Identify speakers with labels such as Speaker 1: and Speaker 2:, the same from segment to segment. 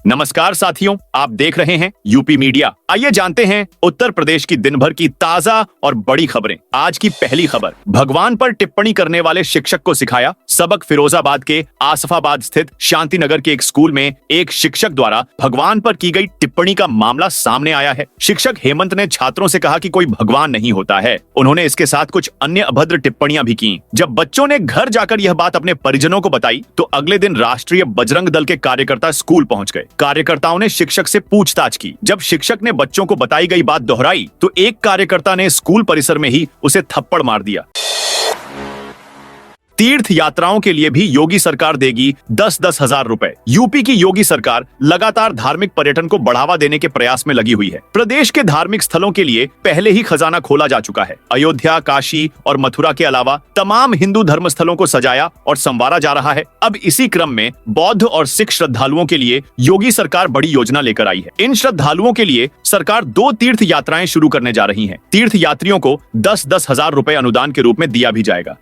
Speaker 1: नमस्कार साथियों, आप देख रहे हैं यूपी मीडिया। आइए जानते हैं उत्तर प्रदेश की दिन भर की ताजा और बड़ी खबरें। आज की पहली खबर, भगवान पर टिप्पणी करने वाले शिक्षक को सिखाया सबक। फिरोजाबाद के आसफाबाद स्थित शांति नगर के एक स्कूल में एक शिक्षक द्वारा भगवान पर की गई टिप्पणी का मामला सामने आया है। शिक्षक हेमंत ने छात्रों से कहा कि कोई भगवान नहीं होता है। उन्होंने इसके साथ कुछ अन्य अभद्र टिप्पणियां भी की। जब बच्चों ने घर जाकर यह बात अपने परिजनों को बताई तो अगले दिन राष्ट्रीय बजरंग दल के कार्यकर्ता स्कूल पहुंच गए। कार्यकर्ताओं ने शिक्षक से पूछताछ की। जब शिक्षक ने बच्चों को बताई गई बात दोहराई तो एक कार्यकर्ता ने स्कूल परिसर में ही उसे थप्पड़ मार दिया। तीर्थ यात्राओं के लिए भी योगी सरकार देगी 10-10 हजार रुपए। यूपी की योगी सरकार लगातार धार्मिक पर्यटन को बढ़ावा देने के प्रयास में लगी हुई है। प्रदेश के धार्मिक स्थलों के लिए पहले ही खजाना खोला जा चुका है। अयोध्या, काशी और मथुरा के अलावा तमाम हिंदू धर्म स्थलों को सजाया और संवारा जा रहा है। अब इसी क्रम में बौद्ध और सिख श्रद्धालुओं के लिए योगी सरकार बड़ी योजना लेकर आई है। इन श्रद्धालुओं के लिए सरकार 2 तीर्थ यात्राएं शुरू करने जा रही है। तीर्थ यात्रियों को 10-10 हजार रुपए अनुदान के रूप में दिया भी जाएगा।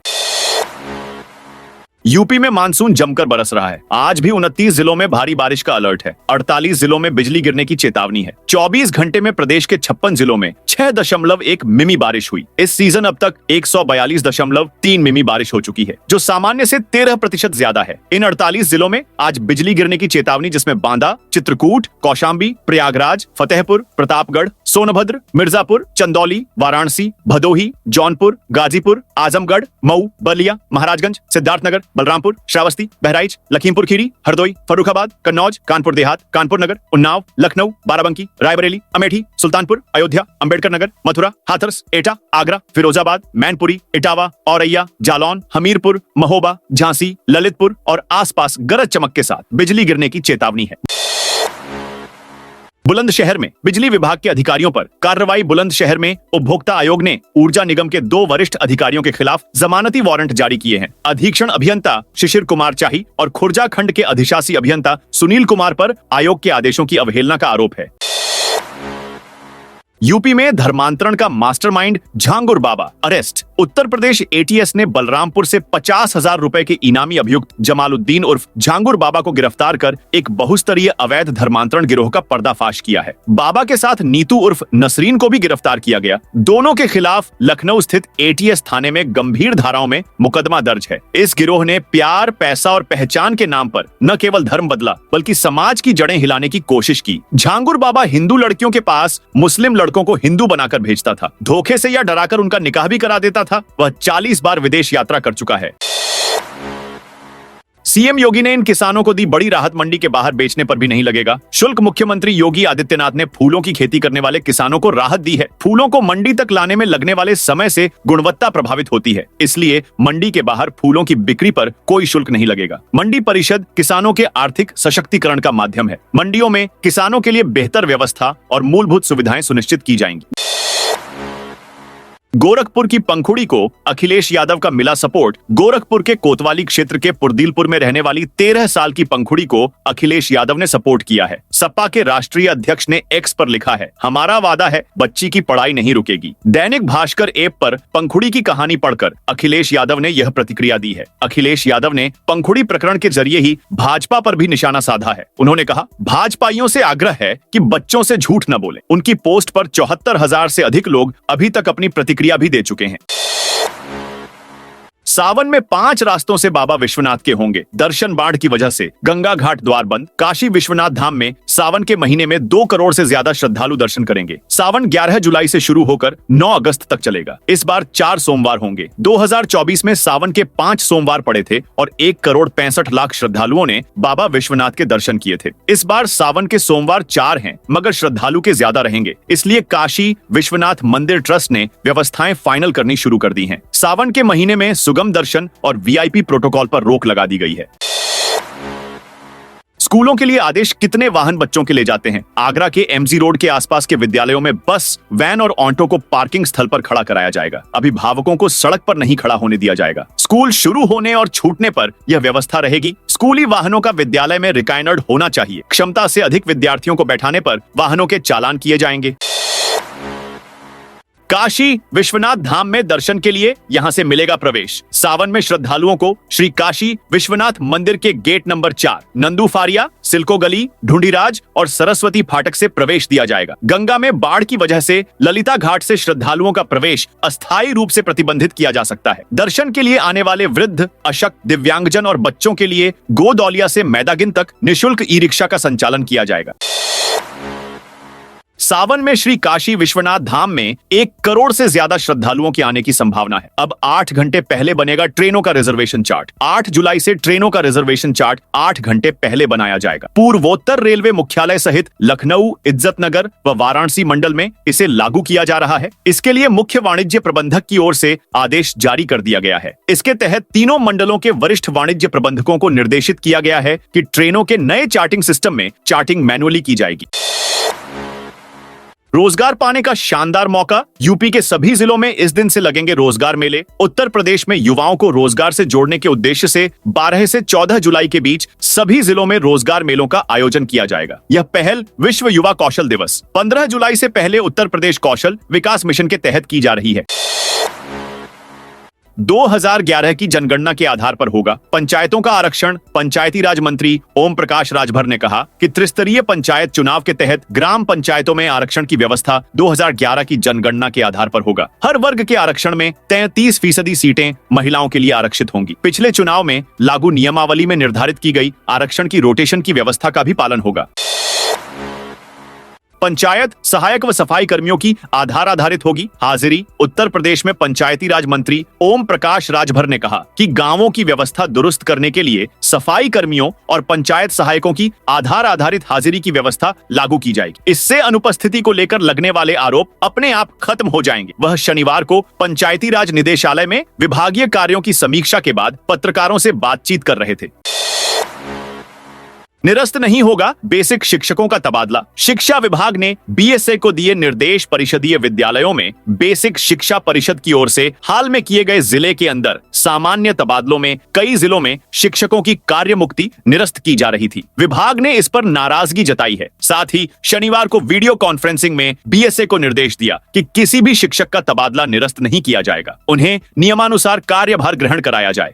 Speaker 1: यूपी में मानसून जमकर बरस रहा है। आज भी 29 जिलों में भारी बारिश का अलर्ट है। 48 जिलों में बिजली गिरने की चेतावनी है। 24 घंटे में प्रदेश के 56 जिलों में 6.1 मिमी बारिश हुई। इस सीजन अब तक 142.3 मिमी बारिश हो चुकी है, जो सामान्य से 13% ज्यादा है। इन 48 जिलों में आज बिजली गिरने की चेतावनी, जिसमें बांदा, चित्रकूट, कौशाम्बी, प्रयागराज, फतेहपुर, प्रतापगढ़, सोनभद्र, मिर्जापुर, चंदौली, वाराणसी, भदोही, जौनपुर, गाजीपुर, आजमगढ़, मऊ, बलिया, महाराजगंज, सिद्धार्थनगर, बलरामपुर, श्रावस्ती, बहराइच, लखीमपुर खीरी, हरदोई, फर्रुखाबाद, कन्नौज, कानपुर देहात, कानपुर नगर, उन्नाव, लखनऊ, बाराबंकी, रायबरेली, अमेठी, सुल्तानपुर, अयोध्या, अंबेडकर नगर, मथुरा, हाथरस, एटा, आगरा, फिरोजाबाद, मैनपुरी, इटावा, औरैया, जालौन, हमीरपुर, महोबा, झांसी, ललितपुर और आसपास गरज चमक के साथ बिजली गिरने की चेतावनी है। बुलंदशहर में बिजली विभाग के अधिकारियों पर कार्रवाई। बुलंदशहर में उपभोक्ता आयोग ने ऊर्जा निगम के 2 वरिष्ठ अधिकारियों के खिलाफ जमानती वारंट जारी किए हैं। अधीक्षण अभियंता शिशिर कुमार चाही और खुर्जा खंड के अधिशासी अभियंता सुनील कुमार पर आयोग के आदेशों की अवहेलना का आरोप है। यूपी में धर्मांतरण का मास्टरमाइंड झांगुर बाबा अरेस्ट। उत्तर प्रदेश एटीएस ने बलरामपुर से 50,000 रुपए के इनामी अभियुक्त जमालुद्दीन उर्फ झांगुर बाबा को गिरफ्तार कर एक बहुस्तरीय अवैध धर्मांतरण गिरोह का पर्दाफाश किया है। बाबा के साथ नीतू उर्फ नसरीन को भी गिरफ्तार किया गया। दोनों के खिलाफ लखनऊ स्थित एटीएस थाने में गंभीर धाराओं में मुकदमा दर्ज है। इस गिरोह ने प्यार, पैसा और पहचान के नाम पर न केवल धर्म बदला बल्कि समाज की जड़ें हिलाने की कोशिश की। झांगुर बाबा हिंदू लड़कियों के पास मुस्लिम लड़कों को हिंदू बनाकर भेजता था, धोखे से या डराकर उनका निकाह भी करा देता था। वह 40 बार विदेश यात्रा कर चुका है। सीएम योगी ने इन किसानों को दी बड़ी राहत। मंडी के बाहर बेचने पर भी नहीं लगेगा शुल्क। मुख्यमंत्री योगी आदित्यनाथ ने फूलों की खेती करने वाले किसानों को राहत दी है। फूलों को मंडी तक लाने में लगने वाले समय से गुणवत्ता प्रभावित होती है, इसलिए मंडी के बाहर फूलों की बिक्री पर कोई शुल्क नहीं लगेगा। मंडी परिषद किसानों के आर्थिक सशक्तिकरण का माध्यम है। मंडियों में किसानों के लिए बेहतर व्यवस्था और मूलभूत सुविधाएं सुनिश्चित की जाएंगी। गोरखपुर की पंखुड़ी को अखिलेश यादव का मिला सपोर्ट। गोरखपुर के कोतवाली क्षेत्र के पुरदिलपुर में रहने वाली 13 साल की पंखुड़ी को अखिलेश यादव ने सपोर्ट किया है। सपा के राष्ट्रीय अध्यक्ष ने एक्स पर लिखा है, हमारा वादा है बच्ची की पढ़ाई नहीं रुकेगी। दैनिक भास्कर ऐप पर पंखुड़ी की कहानी पढ़कर अखिलेश यादव ने यह प्रतिक्रिया दी है। अखिलेश यादव ने पंखुड़ी प्रकरण के जरिए ही भाजपा पर भी निशाना साधा है। उन्होंने कहा, भाजपाइयों से आग्रह है कि बच्चों से झूठ न बोले। उनकी पोस्ट पर 74,000 से अधिक लोग अभी तक अपनी प्रतिक्रिया भी दे चुके हैं। सावन में 5 रास्तों से बाबा विश्वनाथ के होंगे दर्शन। बाढ़ की वजह से गंगा घाट द्वार बंद। काशी विश्वनाथ धाम में सावन के महीने में 2 करोड़ से ज्यादा श्रद्धालु दर्शन करेंगे। सावन 11 जुलाई से शुरू होकर 9 अगस्त तक चलेगा। इस बार 4 सोमवार होंगे। 2024 में सावन के 5 सोमवार पड़े थे और 1,65,00,000 श्रद्धालुओं ने बाबा विश्वनाथ के दर्शन किए थे। इस बार सावन के सोमवार 4 हैं, मगर श्रद्धालु के ज्यादा रहेंगे, इसलिए काशी विश्वनाथ मंदिर ट्रस्ट ने व्यवस्थाएं फाइनल करनी शुरू कर दी हैं। सावन के महीने में सुगम दर्शन और वीआईपी प्रोटोकॉल पर रोक लगा दी गई है। स्कूलों के लिए आदेश। कितने वाहन बच्चों के ले जाते हैं? आगरा के एमजी रोड के आसपास के विद्यालयों में बस, वैन और ऑटो को पार्किंग स्थल पर खड़ा कराया जाएगा। अभिभावकों को सड़क पर नहीं खड़ा होने दिया जाएगा। स्कूल शुरू होने और छूटने पर यह व्यवस्था रहेगी। स्कूली वाहनों का विद्यालय में रिकाइनर्ड होना चाहिए। क्षमता से अधिक विद्यार्थियों को बैठाने पर वाहनों के चालान किए जाएंगे। काशी विश्वनाथ धाम में दर्शन के लिए यहां से मिलेगा प्रवेश। सावन में श्रद्धालुओं को श्री काशी विश्वनाथ मंदिर के गेट नंबर 4 नंदू फारिया, सिल्को गली, ढूंढीराज और सरस्वती फाटक से प्रवेश दिया जाएगा। गंगा में बाढ़ की वजह से ललिता घाट से श्रद्धालुओं का प्रवेश अस्थायी रूप से प्रतिबंधित किया जा सकता है। दर्शन के लिए आने वाले वृद्ध, अशक्त, दिव्यांगजन और बच्चों के लिए गोदौलिया से मैदागिन तक निःशुल्क ई रिक्शा का संचालन किया जाएगा। सावन में श्री काशी विश्वनाथ धाम में 1 करोड़ से ज्यादा श्रद्धालुओं के आने की संभावना है। अब 8 घंटे पहले बनेगा ट्रेनों का रिजर्वेशन चार्ट। 8 जुलाई से ट्रेनों का रिजर्वेशन चार्ट 8 घंटे पहले बनाया जाएगा। पूर्वोत्तर रेलवे मुख्यालय सहित लखनऊ, इज्जतनगर व वाराणसी मंडल में इसे लागू किया जा रहा है। इसके लिए मुख्य वाणिज्य प्रबंधक की ओर से आदेश जारी कर दिया गया है। इसके तहत तीनों मंडलों के वरिष्ठ वाणिज्य प्रबंधकों को निर्देशित किया गया है कि ट्रेनों के नए चार्टिंग सिस्टम में चार्टिंग मैनुअली की जाएगी। रोजगार पाने का शानदार मौका। यूपी के सभी जिलों में इस दिन से लगेंगे रोजगार मेले। उत्तर प्रदेश में युवाओं को रोजगार से जोड़ने के उद्देश्य से 12 से 14 जुलाई के बीच सभी जिलों में रोजगार मेलों का आयोजन किया जाएगा। यह पहल विश्व युवा कौशल दिवस 15 जुलाई से पहले उत्तर प्रदेश कौशल विकास मिशन के तहत की जा रही है। 2011 की जनगणना के आधार पर होगा पंचायतों का आरक्षण। पंचायती राज मंत्री ओम प्रकाश राजभर ने कहा कि त्रिस्तरीय पंचायत चुनाव के तहत ग्राम पंचायतों में आरक्षण की व्यवस्था 2011 की जनगणना के आधार पर होगा। हर वर्ग के आरक्षण में 33% सीटें महिलाओं के लिए आरक्षित होंगी। पिछले चुनाव में लागू नियमावली में निर्धारित की गई आरक्षण की रोटेशन की व्यवस्था का भी पालन होगा। पंचायत सहायक व सफाई कर्मियों की आधार आधारित होगी हाजिरी। उत्तर प्रदेश में पंचायती राज मंत्री ओम प्रकाश राजभर ने कहा कि गांवों की व्यवस्था दुरुस्त करने के लिए सफाई कर्मियों और पंचायत सहायकों की आधार आधारित हाजिरी की व्यवस्था लागू की जाएगी। इससे अनुपस्थिति को लेकर लगने वाले आरोप अपने आप खत्म हो जाएंगे। वह शनिवार को पंचायती राज निदेशालय में विभागीय कार्यों की समीक्षा के बाद पत्रकारों से बातचीत कर रहे थे। निरस्त नहीं होगा बेसिक शिक्षकों का तबादला। शिक्षा विभाग ने बीएसए को दिए निर्देश। परिषदीय विद्यालयों में बेसिक शिक्षा परिषद की ओर से हाल में किए गए जिले के अंदर सामान्य तबादलों में कई जिलों में शिक्षकों की कार्य मुक्ति निरस्त की जा रही थी। विभाग ने इस पर नाराजगी जताई है। साथ ही शनिवार को वीडियो कॉन्फ्रेंसिंग में बीएसए को निर्देश दिया कि किसी भी शिक्षक का तबादला निरस्त नहीं किया जाएगा। उन्हें नियमानुसार कार्यभार ग्रहण कराया जाए।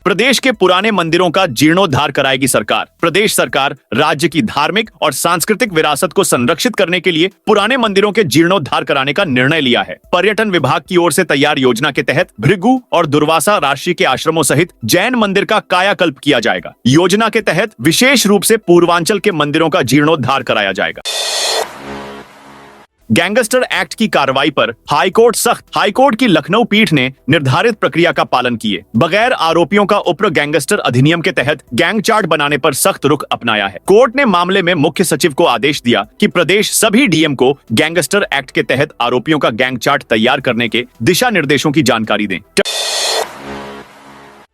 Speaker 1: प्रदेश के पुराने मंदिरों का जीर्णोद्धार कराएगी सरकार। प्रदेश सरकार राज्य की धार्मिक और सांस्कृतिक विरासत को संरक्षित करने के लिए पुराने मंदिरों के जीर्णोद्धार कराने का निर्णय लिया है। पर्यटन विभाग की ओर से तैयार योजना के तहत भृगु और दुर्वासा राशि के आश्रमों सहित जैन मंदिर का कायाकल्प किया जाएगा। योजना के तहत विशेष रूप से पूर्वांचल के मंदिरों का जीर्णोद्धार कराया जाएगा। गैंगस्टर एक्ट की कार्रवाई पर हाईकोर्ट सख्त। हाईकोर्ट की लखनऊ पीठ ने निर्धारित प्रक्रिया का पालन किए बगैर आरोपियों का उप्र गैंगस्टर अधिनियम के तहत गैंग चार्ट बनाने पर सख्त रुख अपनाया है। कोर्ट ने मामले में मुख्य सचिव को आदेश दिया कि प्रदेश सभी डीएम को गैंगस्टर एक्ट के तहत आरोपियों का गैंग चार्ट तैयार करने के दिशा निर्देशों की जानकारी दें।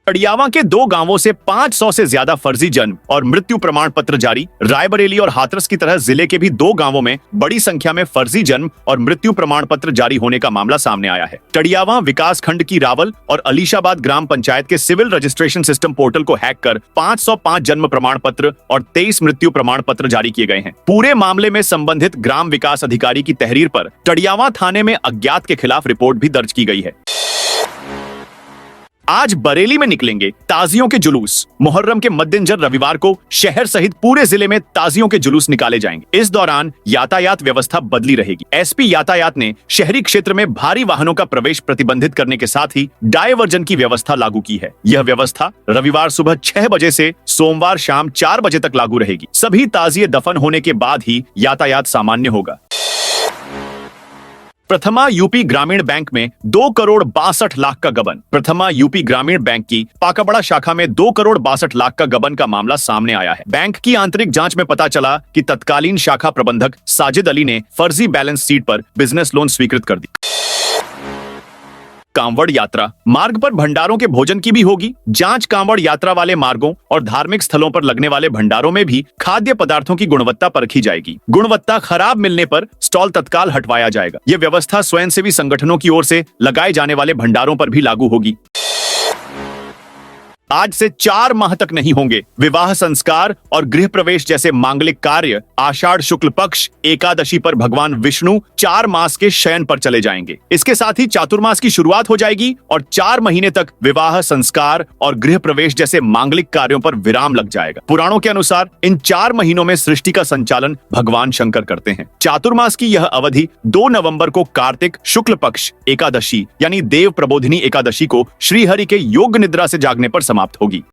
Speaker 1: टडियावा के 2 गांवों से 500 से ज्यादा फर्जी जन्म और मृत्यु प्रमाण पत्र जारी। रायबरेली और हाथरस की तरह जिले के भी 2 गांवों में बड़ी संख्या में फर्जी जन्म और मृत्यु प्रमाण पत्र जारी होने का मामला सामने आया है। टडियावा विकास खंड की रावल और अलीशाबाद ग्राम पंचायत के सिविल रजिस्ट्रेशन सिस्टम पोर्टल को हैक कर 505 जन्म प्रमाण पत्र और 23 मृत्यु प्रमाण पत्र जारी किए गए हैं। पूरे मामले में संबंधित ग्राम विकास अधिकारी की तहरीर पर टडियावा थाने में अज्ञात के खिलाफ रिपोर्ट भी दर्ज की गई है। आज बरेली में निकलेंगे ताजियों के जुलूस। मुहर्रम के मद्देनजर रविवार को शहर सहित पूरे जिले में ताजियों के जुलूस निकाले जाएंगे। इस दौरान यातायात व्यवस्था बदली रहेगी। एसपी यातायात ने शहरी क्षेत्र में भारी वाहनों का प्रवेश प्रतिबंधित करने के साथ ही डायवर्जन की व्यवस्था लागू की है। यह व्यवस्था रविवार सुबह 6 बजे से सोमवार शाम 4 बजे तक लागू रहेगी। सभी ताजिए दफन होने के बाद ही यातायात सामान्य होगा। प्रथमा यूपी ग्रामीण बैंक में 2 करोड़ 62 लाख का गबन। प्रथमा यूपी ग्रामीण बैंक की पाकाबड़ा शाखा में 2 करोड़ 62 लाख का गबन का मामला सामने आया है। बैंक की आंतरिक जांच में पता चला कि तत्कालीन शाखा प्रबंधक साजिद अली ने फर्जी बैलेंस शीट पर बिजनेस लोन स्वीकृत कर दी। कांवड़ यात्रा मार्ग पर भंडारों के भोजन की भी होगी जांच। कांवड़ यात्रा वाले मार्गों और धार्मिक स्थलों पर लगने वाले भंडारों में भी खाद्य पदार्थों की गुणवत्ता परखी जाएगी। गुणवत्ता खराब मिलने पर स्टॉल तत्काल हटवाया जाएगा। यह व्यवस्था स्वयंसेवी संगठनों की ओर से लगाए जाने वाले भंडारों पर भी लागू होगी। आज से 4 माह तक नहीं होंगे। विवाह संस्कार और गृह प्रवेश जैसे मांगलिक कार्य आषाढ़ शुक्ल पक्ष एकादशी पर भगवान विष्णु 4 मास के शयन पर चले जाएंगे। इसके साथ ही चातुर्मास की शुरुआत हो जाएगी और 4 महीने तक विवाह संस्कार और गृह प्रवेश जैसे मांगलिक कार्यों पर विराम लग जाएगा। पुराणों के अनुसार इन 4 महीनों में सृष्टि का संचालन भगवान शंकर करते हैं। चातुर्मास की यह अवधि 2 नवंबर को कार्तिक शुक्ल पक्ष एकादशी यानी देव प्रबोधिनी एकादशी को श्रीहरि के योग निद्रा से जागने पर समाप्त होगी।